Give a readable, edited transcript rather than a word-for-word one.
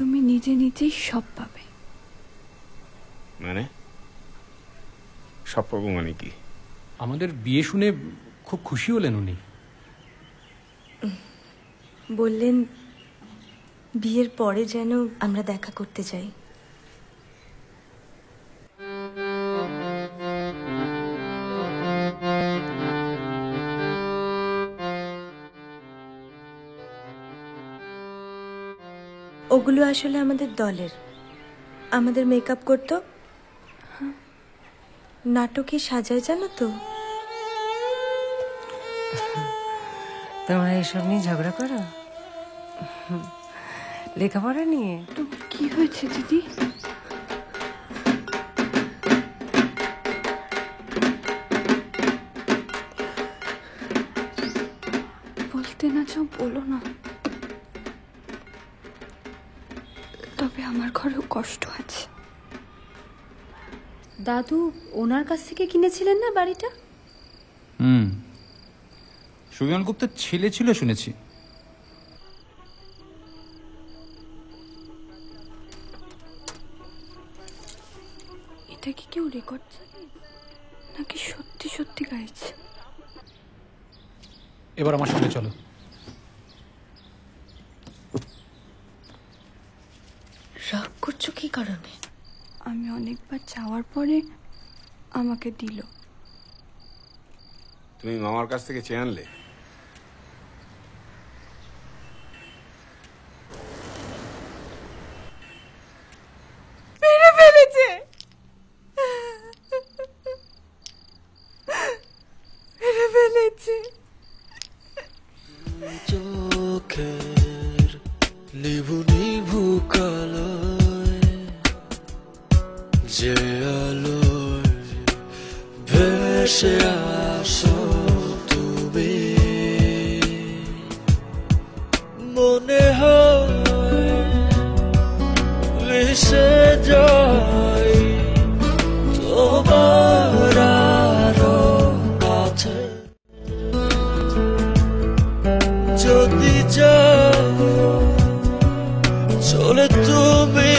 তুমি নিজে নিজেই সব পাবে। মানে সব পাবো মানে কি? আমাদের বিয়ে শুনে খুব খুশি হলেন উনি। বললেন বিয়ের পরে যেন আমরা দেখা করতে যাই। ওগুলো আসলে আমাদের দলের, আমাদের মেকআপ করতো, নাটকে সাজায়, জানো তো। তোমরা এইসব নিয়ে ঝগড়া করো লেখাপড়া নিয়ে? তো কি হয়েছে দিদি? বলতে না চাও বলো না, তবে আমার ঘরেও কষ্ট আছে। দাদু ওনার কাছ থেকে কিনেছিলেন না বাড়িটা? সুবিমান গুপ্তের ছেলে ছিল শুনেছি। এটা কি কেউ রেকর্ড নাকি সত্যি সত্যি গাইছে? এবার আমার সঙ্গে চলো। রাগ করছো কি কারণে? আমি অনেকবার চাওয়ার পরে আমাকে দিল। তুমি মামার কাছ থেকে চেয়ে আনলে? মেরে ফেলেছে, মেরে ফেলেছে। চোখের নিভু নিভু কালোয় যে আলোয় ভেসে আসো তুমি, মনে হয় ভেসে যাই তোমার আরো কাছে। যদি যাও চলে তুমি